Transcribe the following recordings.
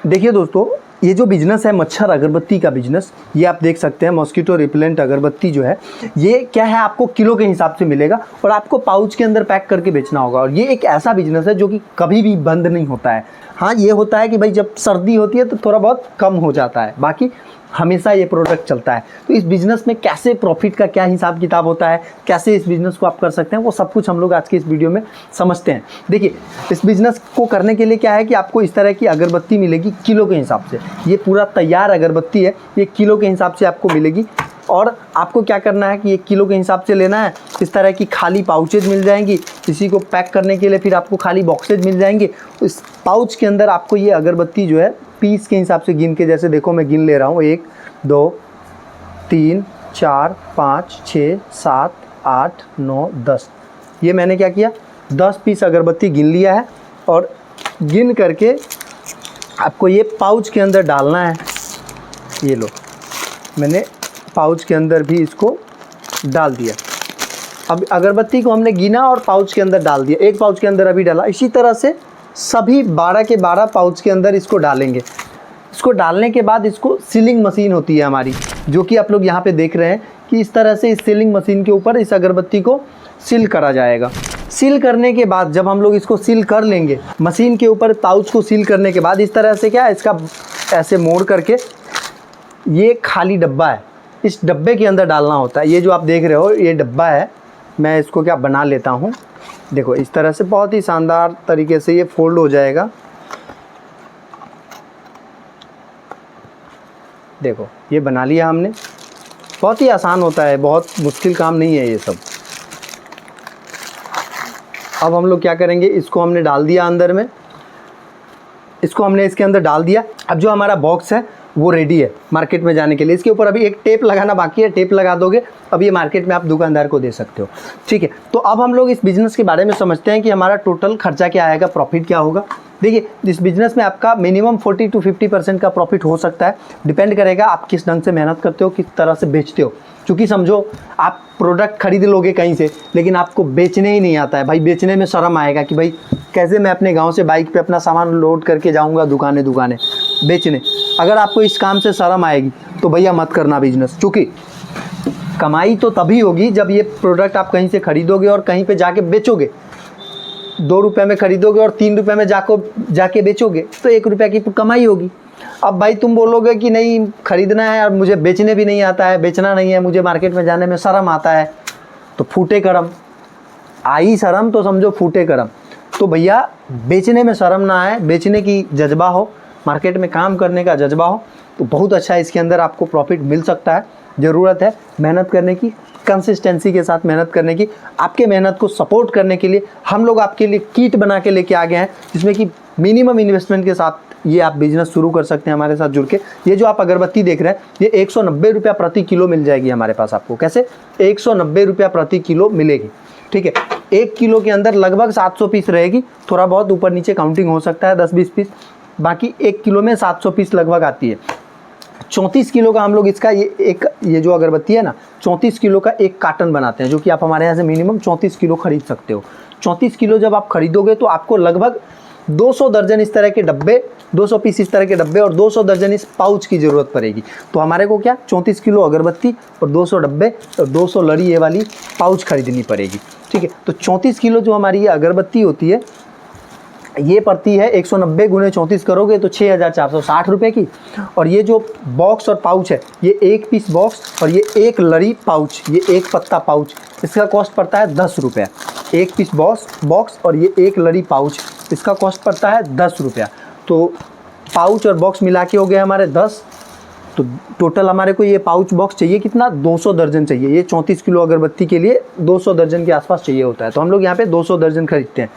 देखिए दोस्तों, ये जो बिज़नेस है मच्छर अगरबत्ती का बिज़नेस, ये आप देख सकते हैं मॉस्किटो रिपेलेंट अगरबत्ती जो है, ये क्या है आपको किलो के हिसाब से मिलेगा और आपको पाउच के अंदर पैक करके बेचना होगा। और ये एक ऐसा बिज़नेस है जो कि कभी भी बंद नहीं होता है। हाँ, ये होता है कि भाई जब सर्दी होती है तो थोड़ा बहुत कम हो जाता है, बाकी हमेशा ये प्रोडक्ट चलता है। तो इस बिज़नेस में कैसे प्रॉफिट का क्या हिसाब किताब होता है, कैसे इस बिज़नेस को आप कर सकते हैं, वो सब कुछ हम लोग आज की इस वीडियो में समझते हैं। देखिए, इस बिज़नेस को करने के लिए क्या है कि आपको इस तरह की अगरबत्ती मिलेगी किलो के हिसाब से। ये पूरा तैयार अगरबत्ती है, ये किलो के हिसाब से आपको मिलेगी। और आपको क्या करना है कि ये किलो के हिसाब से लेना है। इस तरह की खाली पाउचेज मिल जाएंगी, इसी को पैक करने के लिए फिर आपको खाली बॉक्सेज मिल जाएंगे। इस पाउच के अंदर आपको ये अगरबत्ती जो है पीस के हिसाब से गिन के, जैसे देखो मैं गिन ले रहा हूँ, 1 2 3 4 5 6 7 8 9 10। ये मैंने क्या किया, 10 पीस अगरबत्ती गिन लिया है। और गिन करके आपको ये पाउच के अंदर डालना है। ये लो, मैंने पाउच के अंदर भी इसको डाल दिया। अब अगरबत्ती को हमने गिना और पाउच के अंदर डाल दिया, एक पाउच के अंदर अभी डाला। इसी तरह से सभी 12 के 12 पाउच के अंदर इसको डालेंगे। इसको डालने के बाद इसको सीलिंग मशीन होती है हमारी, जो कि आप लोग यहाँ पे देख रहे हैं कि इस तरह से इस सीलिंग मशीन के ऊपर इस अगरबत्ती को सील करा जाएगा। सील करने के बाद जब हम लोग इसको सील कर लेंगे, मशीन के ऊपर पाउच को सील करने के बाद इस तरह से क्या है, इसका ऐसे मोड़ करके ये खाली डब्बा है, इस डब्बे के अंदर डालना होता है। ये जो आप देख रहे हो ये डब्बा है, मैं इसको क्या बना लेता हूँ। देखो इस तरह से बहुत ही शानदार तरीके से ये फोल्ड हो जाएगा। देखो ये बना लिया हमने, बहुत ही आसान होता है, बहुत मुश्किल काम नहीं है ये सब। अब हम लोग क्या करेंगे, इसको हमने डाल दिया अंदर में, इसको हमने इसके अंदर डाल दिया। अब जो हमारा बॉक्स है वो रेडी है मार्केट में जाने के लिए। इसके ऊपर अभी एक टेप लगाना बाकी है, टेप लगा दोगे अब ये मार्केट में आप दुकानदार को दे सकते हो। ठीक है, तो अब हम लोग इस बिज़नेस के बारे में समझते हैं कि हमारा टोटल खर्चा क्या आएगा, प्रॉफिट क्या होगा। देखिए, इस बिज़नेस में आपका मिनिमम 40 to 50% का प्रॉफिट हो सकता है। डिपेंड करेगा आप किस ढंग से मेहनत करते हो, किस तरह से बेचते हो। क्योंकि समझो आप प्रोडक्ट खरीद लोगे कहीं से, लेकिन आपको बेचने ही नहीं आता है। भाई बेचने में शर्म आएगा कि भाई कैसे मैं अपने गांव से बाइक पे अपना सामान लोड करके जाऊंगा दुकानें दुकानें बेचने। अगर आपको इस काम से शर्म आएगी तो भैया मत करना बिजनेस, क्योंकि कमाई तो तभी होगी जब ये प्रोडक्ट आप कहीं से खरीदोगे और कहीं पे जाके बेचोगे। 2 रुपये में खरीदोगे और 3 रुपये में जाके बेचोगे तो 1 रुपये की कमाई होगी। अब भाई तुम बोलोगे कि नहीं खरीदना है और मुझे बेचने भी नहीं आता है, बेचना नहीं है, मुझे मार्केट में जाने में शर्म आता है, तो फूटे करम। आई शर्म तो समझो फूटे करम। तो भैया बेचने में शर्म ना आए, बेचने की जज्बा हो, मार्केट में काम करने का जज्बा हो, तो बहुत अच्छा इसके अंदर आपको प्रॉफिट मिल सकता है। ज़रूरत है मेहनत करने की, कंसिस्टेंसी के साथ मेहनत करने की। आपके मेहनत को सपोर्ट करने के लिए हम लोग आपके लिए किट बना के लेके आ गए हैं, जिसमें कि मिनिमम इन्वेस्टमेंट के साथ ये आप बिज़नेस शुरू कर सकते हैं हमारे साथ जुड़ के। ये जो आप अगरबत्ती देख रहे हैं ये 190 रुपया प्रति किलो मिल जाएगी हमारे पास आपको। कैसे? 190 रुपया प्रति किलो मिलेगी। ठीक है, 1 किलो के अंदर लगभग 700 पीस रहेगी, थोड़ा बहुत ऊपर नीचे काउंटिंग हो सकता है 10-20 पीस, बाकी 1 किलो में 700 पीस लगभग आती है। 34 किलो का हम लोग इसका ये जो अगरबत्ती है ना, 34 किलो का एक कार्टन बनाते हैं, जो कि आप हमारे यहाँ से मिनिमम 34 किलो खरीद सकते हो। 34 किलो जब आप खरीदोगे तो आपको लगभग 200 दर्जन इस तरह के डब्बे, 200 पीस इस तरह के डब्बे और 200 दर्जन इस पाउच की ज़रूरत पड़ेगी। तो हमारे को क्या 34 किलो अगरबत्ती और 200 डब्बे और 200 लड़ी ये वाली पाउच खरीदनी पड़ेगी। ठीक है, तो 34 किलो जो हमारी ये अगरबत्ती होती है ये पड़ती है 190 गुणे 34 करोगे तो 6460 रुपये की। और ये जो बॉक्स और पाउच है, ये 1 पीस बॉक्स और ये 1 लड़ी पाउच, ये 1 पत्ता पाउच, इसका कॉस्ट पड़ता है 10 रुपया। 1 पीस बॉक्स और ये 1 लड़ी पाउच, इसका कॉस्ट पड़ता है 10 रुपया। तो पाउच और बॉक्स मिला के हो गए हमारे 10। तो टोटल हमारे को ये पाउच बॉक्स चाहिए कितना, 200 दर्जन चाहिए। ये 34 किलो अगरबत्ती के लिए 200 दर्जन के आसपास चाहिए होता है। तो हम लोग यहाँ पे 200 दर्जन खरीदते हैं।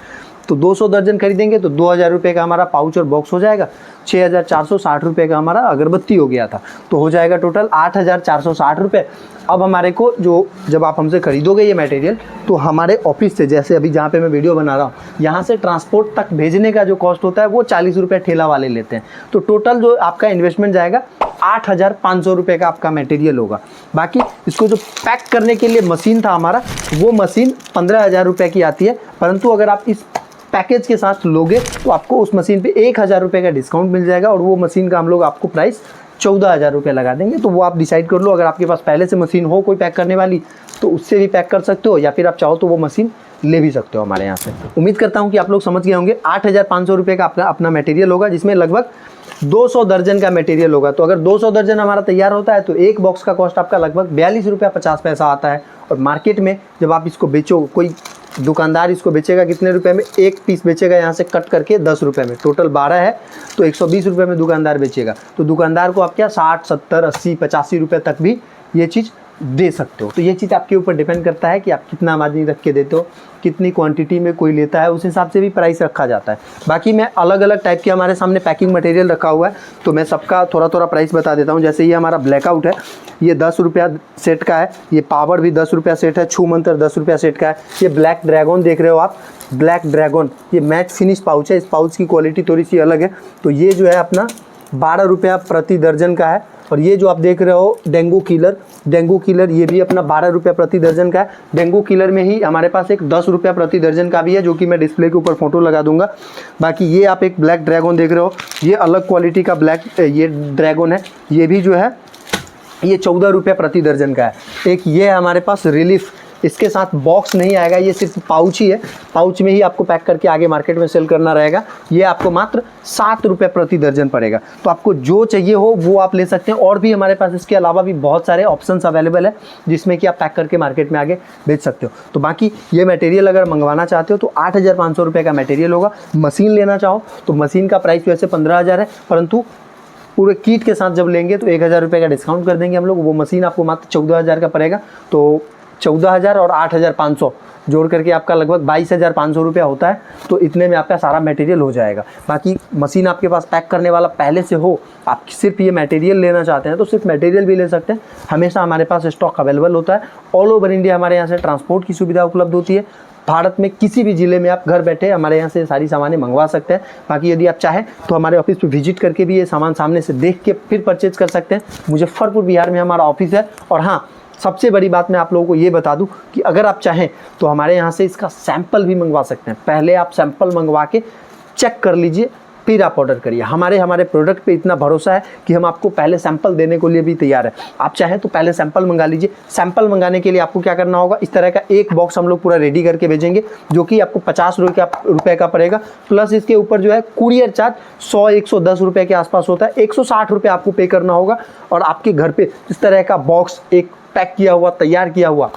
तो 200 दर्जन खरीदेंगे तो 2000 रुपये का हमारा पाउच और बॉक्स हो जाएगा। 6460 रुपये का हमारा अगरबत्ती हो गया था, तो हो जाएगा टोटल 8460 रुपये। अब हमारे को जब आप हमसे खरीदोगे ये मटेरियल, तो हमारे ऑफिस से, जैसे अभी जहाँ पे मैं वीडियो बना रहा हूँ, यहाँ से ट्रांसपोर्ट तक भेजने का जो कॉस्ट होता है वो 40 रुपये ठेला वाले लेते हैं। तो टोटल जो आपका इन्वेस्टमेंट जाएगा 8500 रुपये का आपका मटेरियल होगा। बाकी इसको जो पैक करने के लिए मशीन था हमारा, वो मशीन 15000 रुपये की आती है। परंतु अगर आप इस पैकेज के साथ लोगे तो आपको उस मशीन पे 1000 रुपये का डिस्काउंट मिल जाएगा, और वो मशीन का हम लोग आपको प्राइस 14,000 रुपये लगा देंगे। तो वो आप डिसाइड कर लो, अगर आपके पास पहले से मशीन हो कोई पैक करने वाली तो उससे भी पैक कर सकते हो, या फिर आप चाहो तो वो मशीन ले भी सकते हो हमारे यहाँ से। उम्मीद करता हूँ कि आप लोग समझ गए होंगे। 8,500 रुपये का अपना मटेरियल होगा, जिसमें लगभग 200 दर्जन का मटेरियल होगा। तो अगर 200 दर्जन हमारा तैयार होता है तो एक बॉक्स का कॉस्ट आपका लगभग 42 रुपया 50 पैसा आता है। और मार्केट में जब आप इसको बेचो, कोई दुकानदार इसको बेचेगा कितने रुपए में, एक पीस बेचेगा यहाँ से कट करके 10 रुपये में, टोटल 12 है तो 120 रुपये में दुकानदार बेचेगा। तो दुकानदार को आप क्या 60, 70, 80, 85 रुपये तक भी ये चीज़ दे सकते हो। तो ये चीज़ आपके ऊपर डिपेंड करता है कि आप कितना मार्जिन रख के देते हो, कितनी क्वांटिटी में कोई लेता है, उस हिसाब से भी प्राइस रखा जाता है। बाकी मैं अलग अलग टाइप के हमारे सामने पैकिंग मटेरियल रखा हुआ है, तो मैं सबका थोड़ा थोड़ा प्राइस बता देता हूँ। जैसे ये हमारा ब्लैकआउट है, ये 10 रुपया सेट का है। ये पावर भी 10 रुपया सेट है। छू मंत्र 10 रुपया सेट का है। ये ब्लैक ड्रैगन देख रहे हो आप, ब्लैक ड्रैगन, ये मैट फिनिश पाउच है। इस पाउच की क्वालिटी थोड़ी सी अलग है। तो ये जो है अपना 12 रुपया प्रति दर्जन का है। और ये जो आप देख रहे हो डेंगू किलर, ये भी अपना 12 रुपया प्रति दर्जन का है। डेंगू किलर में ही हमारे पास एक 10 रुपया प्रति दर्जन का भी है, जो कि मैं डिस्प्ले के ऊपर फोटो लगा दूंगा। बाकी ये आप एक ब्लैक ड्रैगन देख रहे हो, ये अलग क्वालिटी का ब्लैक ये ड्रैगन है। ये भी जो है ये 14 रुपये प्रति दर्जन का है। एक ये है हमारे पास रिलीफ, इसके साथ बॉक्स नहीं आएगा, ये सिर्फ पाउच ही है। पाउच में ही आपको पैक करके आगे मार्केट में सेल करना रहेगा। ये आपको मात्र 7 रुपये प्रति दर्जन पड़ेगा। तो आपको जो चाहिए हो वो आप ले सकते हैं। और भी हमारे पास इसके अलावा भी बहुत सारे ऑप्शंस अवेलेबल है, जिसमें कि आप पैक करके मार्केट में आगे बेच सकते हो। तो बाकी ये मटेरियल अगर मंगवाना चाहते हो तो 8,500 रुपये का मटेरियल होगा। मशीन लेना चाहो तो मशीन का प्राइस वैसे 15,000 है, परंतु पूरे किट के साथ जब लेंगे तो 1,000 रुपये का डिस्काउंट कर देंगे हम लोग। वो मशीन आपको मात्र 14,000 का पड़ेगा। तो 14,000 और 8,500 जोड़ करके आपका लगभग 22,500 रुपया होता है। तो इतने में आपका सारा मटेरियल हो जाएगा। बाकी मशीन आपके पास पैक करने वाला पहले से हो, आप सिर्फ ये मटेरियल लेना चाहते हैं तो सिर्फ मटेरियल भी ले सकते हैं। हमेशा हमारे पास स्टॉक अवेलेबल होता है। ऑल ओवर इंडिया हमारे यहाँ से ट्रांसपोर्ट की सुविधा उपलब्ध होती है। भारत में किसी भी ज़िले में आप घर बैठे हमारे यहाँ से सारी सामानें मंगवा सकते हैं। बाकी यदि आप चाहें तो हमारे ऑफिस पे विजिट करके भी ये सामान सामने से देख के फिर परचेज कर सकते हैं। मुजफ्फरपुर बिहार में हमारा ऑफिस है। और हाँ, सबसे बड़ी बात मैं आप लोगों को ये बता दूं कि अगर आप चाहें तो हमारे यहाँ से इसका सैंपल भी मंगवा सकते हैं। पहले आप सैंपल मंगवा के चेक कर लीजिए, फिर आप ऑर्डर करिए। हमारे प्रोडक्ट पे इतना भरोसा है कि हम आपको पहले सैंपल देने के लिए भी तैयार है। आप चाहें तो पहले सैंपल मंगा लीजिए। सैंपल मंगाने के लिए आपको क्या करना होगा, इस तरह का एक बॉक्स हम लोग पूरा रेडी करके भेजेंगे, जो कि आपको 50 रुपये का पड़ेगा। प्लस इसके ऊपर जो है कुरियर चार्ज 100-110 रुपये के आसपास होता है। 160 रुपये आपको पे करना होगा और आपके घर पे इस तरह का बॉक्स एक पैक किया हुआ, तैयार किया हुआ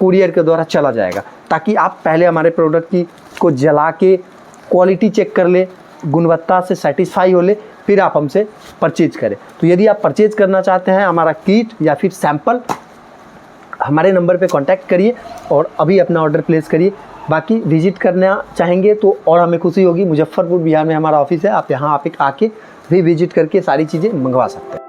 कुरियर के द्वारा चला जाएगा, ताकि आप पहले हमारे प्रोडक्ट को जला के क्वालिटी चेक कर ले, गुणवत्ता से सेटिस्फाई हो ले, फिर आप हमसे परचेज करें। तो यदि आप परचेज करना चाहते हैं हमारा किट या फिर सैंपल, हमारे नंबर पे कांटेक्ट करिए और अभी अपना ऑर्डर प्लेस करिए। बाकी विजिट करना चाहेंगे तो और हमें खुशी होगी। मुजफ्फरपुर बिहार में हमारा ऑफिस है। आप यहाँ आके भी विजिट करके सारी चीज़ें मंगवा सकते हैं।